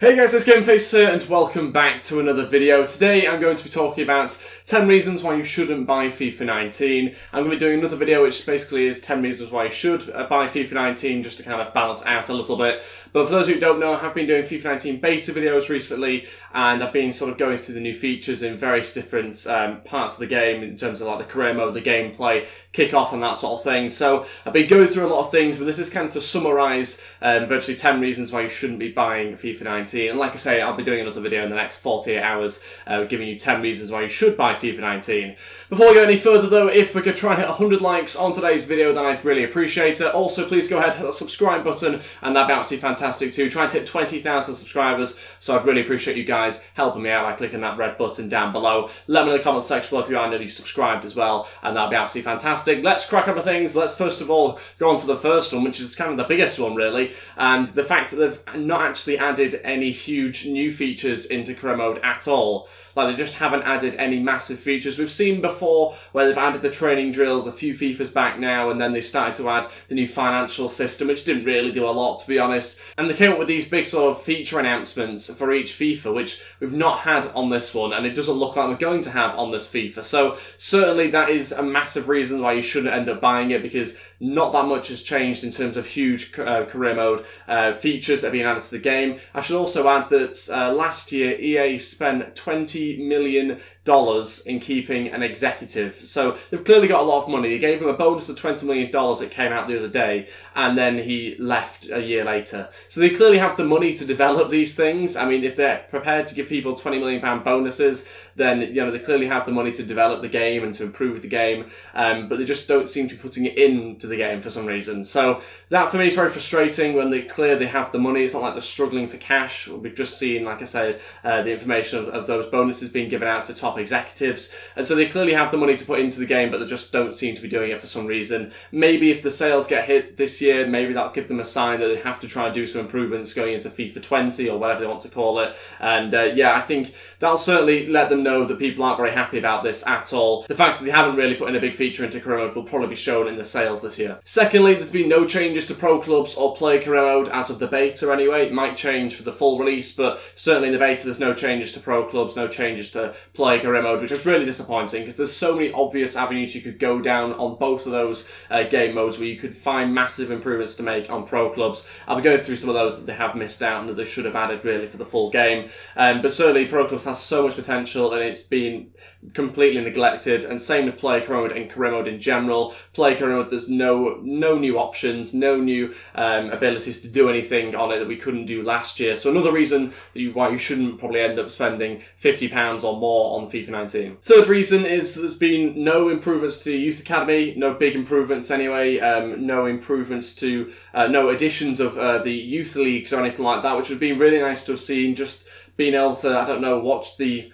Hey guys, it's Gameface here and welcome back to another video. Today I'm going to be talking about 10 reasons why you shouldn't buy FIFA 19. I'm going to be doing another video which basically is 10 reasons why you should buy FIFA 19 just to kind of balance out a little bit. But for those of you who don't know, I have been doing FIFA 19 beta videos recently and I've been sort of going through the new features in various different parts of the game in terms of like the career mode, the gameplay, kick-off and that sort of thing. So I've been going through a lot of things, but this is kind of to summarise virtually 10 reasons why you shouldn't be buying FIFA 19. And like I say, I'll be doing another video in the next 48 hours giving you 10 reasons why you should buy FIFA 19. Before we go any further though, if we could try and hit 100 likes on today's video, then I'd really appreciate it. Also, please go ahead and hit the subscribe button, and that'd be absolutely fantastic too. Trying to hit 20,000 subscribers, so I'd really appreciate you guys helping me out by clicking that red button down below. Let me know in the comments section below if you are newly subscribed as well, and that'd be absolutely fantastic. Let's crack up with things. Let's first of all go on to the first one, which is kind of the biggest one really, and the fact that they've not actually added any huge new features into career mode at all. Like, they just haven't added any massive features. We've seen before where they've added the training drills a few FIFAs back now, and then they started to add the new financial system, which didn't really do a lot, to be honest. And they came up with these big sort of feature announcements for each FIFA, which we've not had on this one, and it doesn't look like we're going to have on this FIFA. So certainly that is a massive reason why you shouldn't end up buying it, because not that much has changed in terms of huge career mode features that have been added to the game. I should also add that last year EA spent $20 million in keeping an executive. So they've clearly got a lot of money. They gave him a bonus of $20 million that came out the other day, and then he left a year later. So they clearly have the money to develop these things. I mean, if they're prepared to give people £20 million bonuses, then, you know, they clearly have the money to develop the game and to improve the game, but they just don't seem to be putting it into the game for some reason. So that for me is very frustrating when they clearly have the money. It's not like they're struggling for cash. We've just seen, like I said, the information of those bonuses being given out to top executives, and so they clearly have the money to put into the game, but they just don't seem to be doing it for some reason. Maybe if the sales get hit this year, maybe that'll give them a sign that they have to try and do some improvements going into FIFA 20 or whatever they want to call it. And yeah, I think that'll certainly let them know that people aren't very happy about this at all. The fact that they haven't really put in a big feature into career mode will probably be shown in the sales this year. Secondly, there's been no changes to pro clubs or player career mode as of the beta anyway. It might change for the full release, but certainly in the beta there's no changes to pro clubs, no changes to player career mode, which is really disappointing because there's so many obvious avenues you could go down on both of those game modes where you could find massive improvements to make on pro clubs. I'll be going through some of those that they have missed out and that they should have added really for the full game. But certainly pro clubs has so much potential and it's been completely neglected, and same with player career mode and career mode in general. Player career mode, there's no new options, no new abilities to do anything on it that we couldn't do last year. So another reason why you shouldn't probably end up spending £50 or more on FIFA 19. Third reason is that there's been no improvements to the Youth Academy, no big improvements anyway, no improvements to, no additions of the youth leagues or anything like that, which would have been really nice to have seen. Just being able to, I don't know, watch the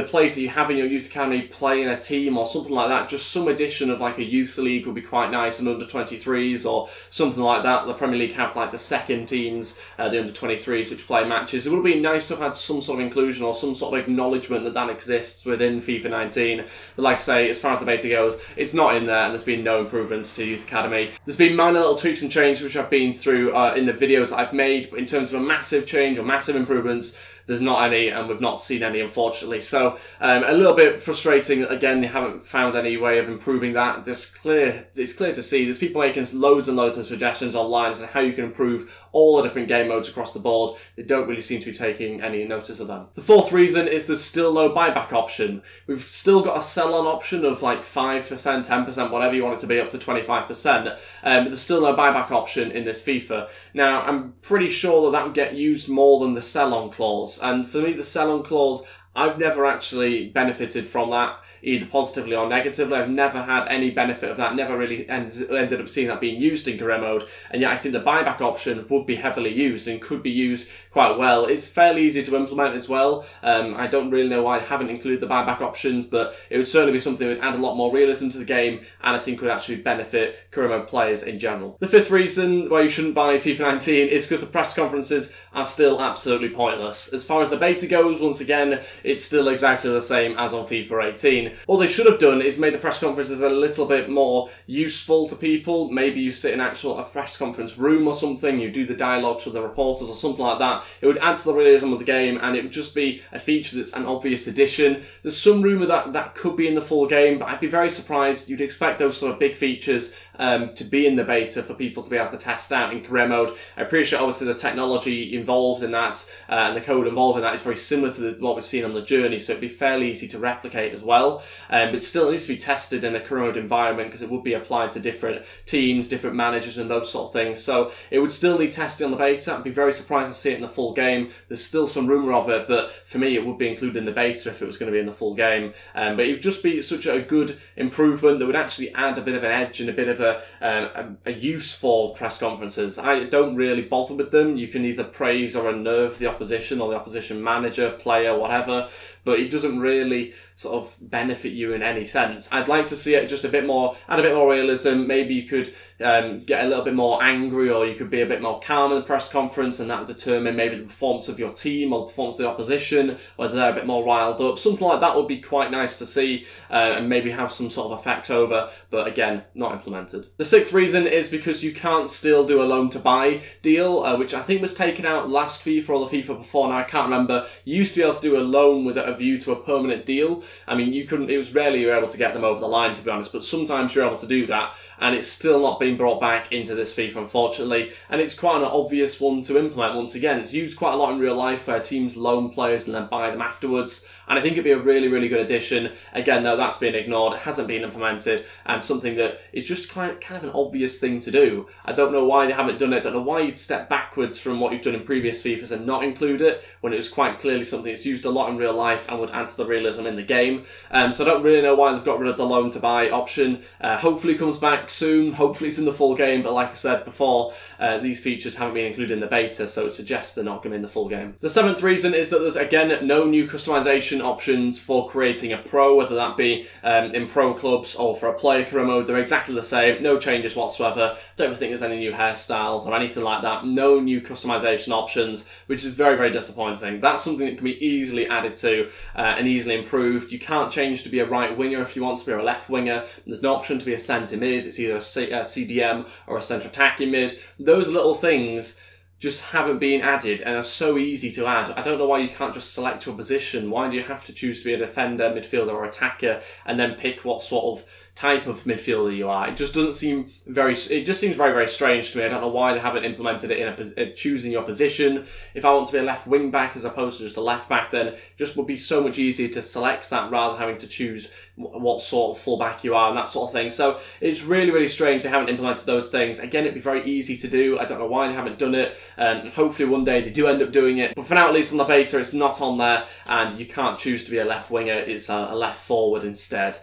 players that you have in your youth academy play in a team or something like that. Just some addition of like a youth league would be quite nice, and under 23s or something like that. The Premier League have like the second teams, the under 23s, which play matches. It would be nice to have had some sort of inclusion or some sort of acknowledgement that that exists within FIFA 19. But like I say, as far as the beta goes, it's not in there, and there's been no improvements to youth academy. There's been minor little tweaks and changes which I've been through in the videos that I've made, but in terms of a massive change or massive improvements, there's not any, and we've not seen any, unfortunately. So a little bit frustrating. Again, they haven't found any way of improving that. It's clear to see. There's people making loads and loads of suggestions online as to how you can improve all the different game modes across the board. They don't really seem to be taking any notice of them. The fourth reason is there's still no buyback option. We've still got a sell-on option of like 5%, 10%, whatever you want it to be, up to 25%. But there's still no buyback option in this FIFA. Now, I'm pretty sure that would get used more than the sell-on clause. And for me, the sell-on clause, I've never actually benefited from that, either positively or negatively. I've never had any benefit of that, never really ended up seeing that being used in career mode, and yet I think the buyback option would be heavily used and could be used quite well. It's fairly easy to implement as well. I don't really know why I haven't included the buyback options, but it would certainly be something that would add a lot more realism to the game, and I think would actually benefit career mode players in general. The fifth reason why you shouldn't buy FIFA 19 is because the press conferences are still absolutely pointless. As far as the beta goes, once again, it's still exactly the same as on FIFA 18. All they should have done is made the press conferences a little bit more useful to people. Maybe you sit in a press conference room or something, you do the dialogues with the reporters or something like that. It would add to the realism of the game, and it would just be a feature that's an obvious addition. There's some rumour that that could be in the full game, but I'd be very surprised. You'd expect those sort of big features to be in the beta for people to be able to test out in career mode. I appreciate obviously the technology involved in that and the code involved in that is very similar to what we've seen on the journey, so it'd be fairly easy to replicate as well. But still, it needs to be tested in a career mode environment because it would be applied to different teams, different managers, and those sort of things. So it would still need testing on the beta. I'd be very surprised to see it in the full game. There's still some rumour of it, but for me, it would be included in the beta if it was going to be in the full game. But it would just be such a good improvement that would actually add a bit of an edge and a bit of a use for press conferences. I don't really bother with them. You can either praise or unnerve the opposition or the opposition manager, player, whatever, but it doesn't really sort of benefit you in any sense. I'd like to see it just a bit more, add a bit more realism. Maybe you could get a little bit more angry, or you could be a bit more calm in the press conference, and that would determine maybe the performance of your team or the performance of the opposition, whether they're a bit more riled up. Something like that would be quite nice to see, and maybe have some sort of effect over, but again, not implemented. The sixth reason is because you can't still do a loan to buy deal, which I think was taken out last FIFA or the FIFA before now, I can't remember. You used to be able to do a loan with a view to a permanent deal. I mean, you couldn't, it was rarely you were able to get them over the line, to be honest, but sometimes you're able to do that, and it's still not being brought back into this FIFA, unfortunately, and it's quite an obvious one to implement. Once again, it's used quite a lot in real life where teams loan players and then buy them afterwards, and I think it'd be a really, really good addition. Again, though, that's been ignored, it hasn't been implemented, and something that is just kind of an obvious thing to do. I don't know why they haven't done it, I don't know why you'd step backwards from what you've done in previous FIFAs and not include it, when it was quite clearly something that's used a lot in real life and would add to the realism in the game. So I don't really know why they've got rid of the loan to buy option. Hopefully it comes back soon, hopefully it's in the full game, but like I said before, these features haven't been included in the beta, so it suggests they're not going to be in the full game. The seventh reason is that there's, again, no new customization options for creating a pro, whether that be in pro clubs or for a player career mode. They're exactly the same, no changes whatsoever. Don't think there's any new hairstyles or anything like that. No new customization options, which is very, very disappointing. That's something that can be easily added to and easily improved. You can't change to be a right winger if you want to be, or a left winger. There's no option to be a centre mid. It's either a CDM or a centre attacking mid. Those little things just haven't been added and are so easy to add. I don't know why you can't just select your position. Why do you have to choose to be a defender, midfielder or attacker and then pick what sort of type of midfielder you are? It just doesn't seem it just seems very, very strange to me. I don't know why they haven't implemented it in choosing your position. If I want to be a left wing back as opposed to just a left back, then it just would be so much easier to select that rather than having to choose what sort of fullback you are and that sort of thing. So it's really, really strange they haven't implemented those things. Again, it'd be very easy to do. I don't know why they haven't done it. Hopefully one day they do end up doing it. But for now, at least on the beta, it's not on there, and you can't choose to be a left winger. It's a left forward instead,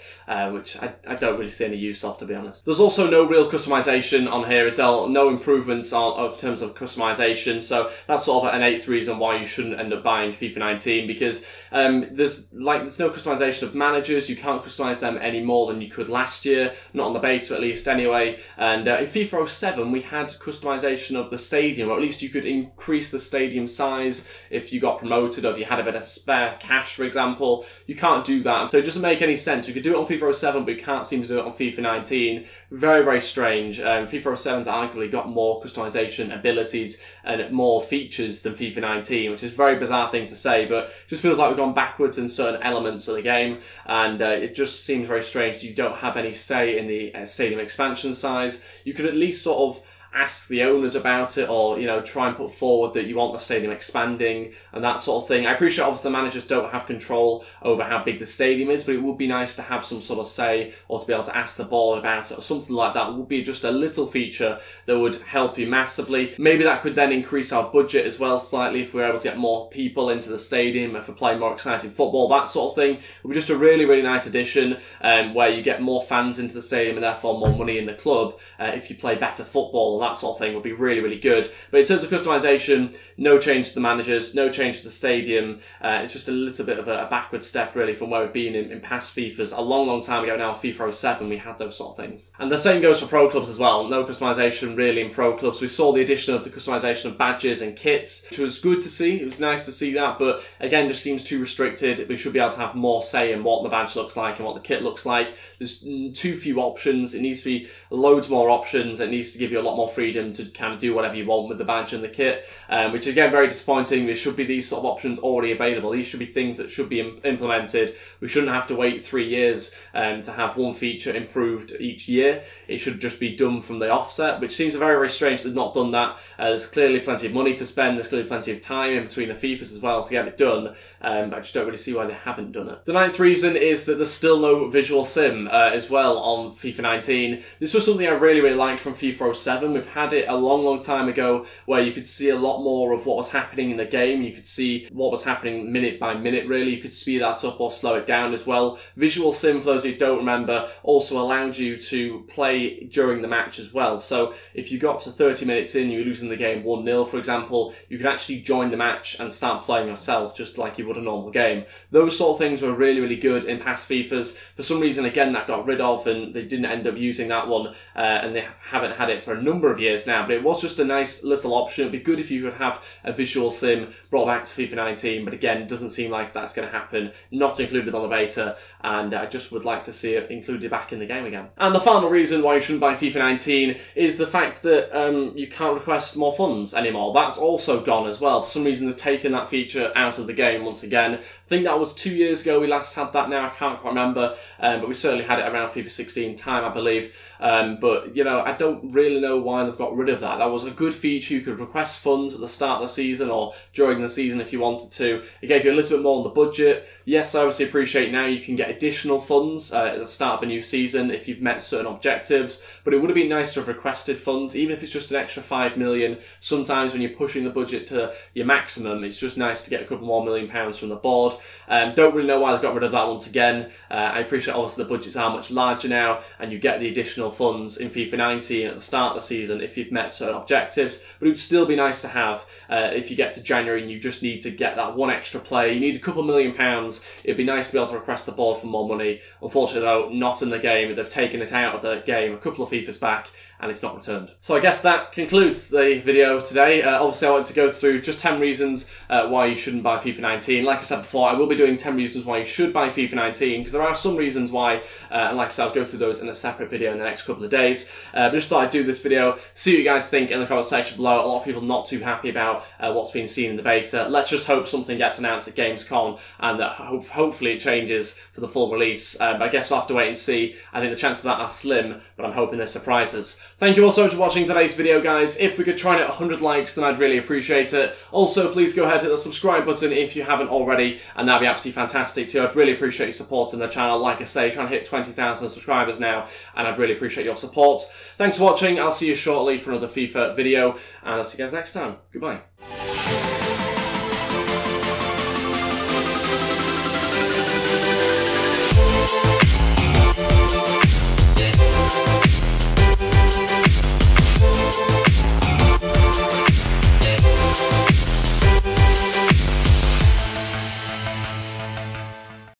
which I don't really see any use of, to be honest. There's also no real customization on here as well. No improvements in terms of customization. So that's sort of an eighth reason why you shouldn't end up buying FIFA 19, because there's no customization of managers. You can't customize them any more than you could last year, not on the beta at least anyway. And in FIFA 07 we had customization of the stadium, or at least you could increase the stadium size if you got promoted, or if you had a bit of spare cash, for example. You can't do that, so it doesn't make any sense. We could do it on FIFA 07, but we can't seem to do it on FIFA 19. Very, very strange. FIFA 07's arguably got more customization abilities and more features than FIFA 19, which is a very bizarre thing to say, but it just feels like we've gone backwards in certain elements of the game, and it just seems very strange. You don't have any say in the stadium expansion size. You could at least sort of ask the owners about it, or, you know, try and put forward that you want the stadium expanding and that sort of thing. I appreciate obviously the managers don't have control over how big the stadium is, but it would be nice to have some sort of say, or to be able to ask the board about it or something like that. It would be just a little feature that would help you massively. Maybe that could then increase our budget as well slightly if we're able to get more people into the stadium, if we're playing more exciting football, that sort of thing. It would be just a really, really nice addition where you get more fans into the stadium and therefore more money in the club if you play better football. that sort of thing would be really, really good. But in terms of customization, no change to the managers, no change to the stadium. It's just a little bit of a backward step really from where we've been in past FIFAs. A long, long time ago now, FIFA 07, we had those sort of things. And the same goes for pro clubs as well. No customization really in pro clubs. We saw the addition of the customization of badges and kits, which was good to see. It was nice to see that, but again, just seems too restricted. We should be able to have more say in what the badge looks like and what the kit looks like. There's too few options. It needs to be loads more options. It needs to give you a lot more freedom to kind of do whatever you want with the badge and the kit, which again, very disappointing. There should be these sort of options already available. These should be things that should be implemented. We shouldn't have to wait 3 years to have one feature improved each year. It should just be done from the offset, which seems very, very strange that they've not done that. There's clearly plenty of money to spend. There's clearly plenty of time in between the FIFAs as well to get it done. I just don't really see why they haven't done it. The 9th reason is that there's still no visual sim as well on FIFA 19. This was something I really, really liked from FIFA 07. We've had it a long, long time ago where you could see a lot more of what was happening in the game. You could see what was happening minute by minute, really. You could speed that up or slow it down as well. Visual sim, for those who don't remember, also allowed you to play during the match as well. So if you got to 30 minutes in, you were losing the game 1-0, for example, you could actually join the match and start playing yourself just like you would a normal game. Those sort of things were really, really good in past FIFAs. For some reason, again, that got rid of and they didn't end up using that one, and they haven't had it for a number of years now, but it was just a nice little option. It'd be good if you could have a visual sim brought back to FIFA 19, but again, it doesn't seem like that's going to happen. Not included on the beta, and I just would like to see it included back in the game again. And the final reason why you shouldn't buy FIFA 19 is the fact that you can't request more funds anymore. That's also gone as well. For some reason, they've taken that feature out of the game once again. I think that was 2 years ago we last had that now. I can't quite remember, but we certainly had it around FIFA 16 time, I believe. But, you know, I don't really know why they've got rid of that. That was a good feature. You could request funds at the start of the season or during the season if you wanted to. It gave you a little bit more on the budget. Yes, I obviously appreciate now you can get additional funds at the start of a new season if you've met certain objectives, but it would have been nice to have requested funds, even if it's just an extra 5 million. Sometimes when you're pushing the budget to your maximum, it's just nice to get a couple more £1 million from the board. Don't really know why they've got rid of that once again. I appreciate obviously the budgets are much larger now and you get the additional funds in FIFA 19 at the start of the season if you've met certain objectives, but it would still be nice to have if you get to January and you just need to get that one extra play. You need a couple £1 million. It'd be nice to be able to request the board for more money. Unfortunately though, not in the game. They've taken it out of the game a couple of FIFAs back and it's not returned. So I guess that concludes the video today. Obviously I want to go through just 10 reasons why you shouldn't buy FIFA 19. Like I said before, I will be doing 10 reasons why you should buy FIFA 19 because there are some reasons why, and like I said, I'll go through those in a separate video in the next couple of days. But just thought I'd do this video, see what you guys think in the comment section below. A lot of people not too happy about what's been seen in the beta. Let's just hope something gets announced at Gamescom and that hopefully it changes for the full release. But I guess we'll have to wait and see. I think the chances of that are slim, but I'm hoping they're surprises. Thank you all so much for watching today's video, guys. If we could try and hit 100 likes, then I'd really appreciate it. Also, please go ahead and hit the subscribe button if you haven't already, and that'd be absolutely fantastic too. I'd really appreciate your support in the channel. Like I say, trying to hit 20,000 subscribers now, and I'd really appreciate your support. Thanks for watching. I'll see you shortly for another FIFA video, and I'll see you guys next time. Goodbye.